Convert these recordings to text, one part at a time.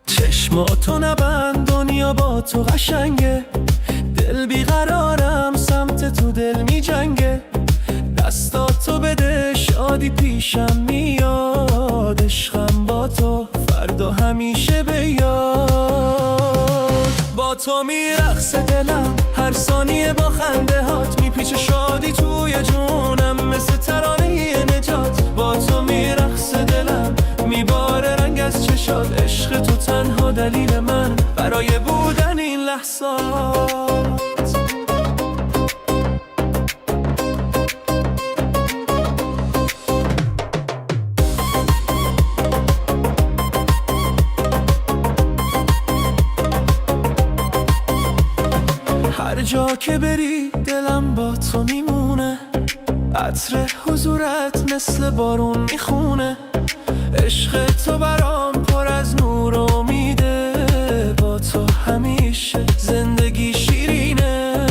چشماتو نبند، دنیا با تو قشنگه. دل بیقرارم، سمت تو دل می جنگه. دستاتو بده، شادی پیشم میاد. عشقم با تو فردا همیشه به یاد. با تو میرقصه دلم، هر ثانیه با خنده هات. میپیچه شادی توی جونم، مثل ترانه نجات. با تو میرقصه دلم، میباره رنگ از چشات. عشق تو تنها دلیل من برای بودن این لحظات. هر جا که بری دلم با تو میمونه. عطر حضورت مثل بارون میخونه. عشق تو برام پر از نور و امیده. با تو همیشه زندگی شیرینه.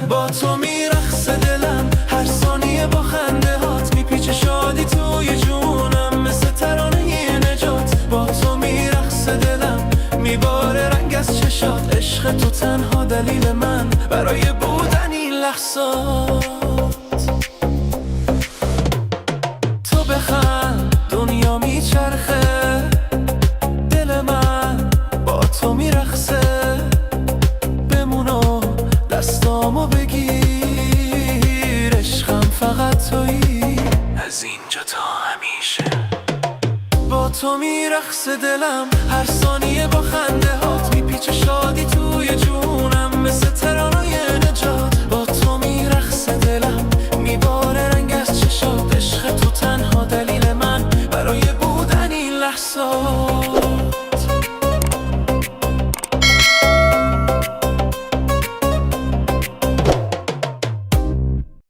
با تو میرقصه دلم، هر ثانیه با خنده هات. میپیچه شادی توی جونم، مثل ترانه نجات. با تو میرقصه دلم، میباره رنگ از چشات. عشق تو تنها دلیل من برای بودن این لحظات. تو بخند، دنیا میچرخه. دل من با تو میرقصه. بمون و دستامو بگیر. عشقم فقط تویی، از اینجا تا همیشه. با تو میرقصه دلم، هر ثانیه با خنده هات. میپیچه شادی توی جونم، مثل ترانه نجات. با تو میرقصه دلم، میباره رنگ از چشات. عشق تو تنها دلیل من برای بودن این لحظات.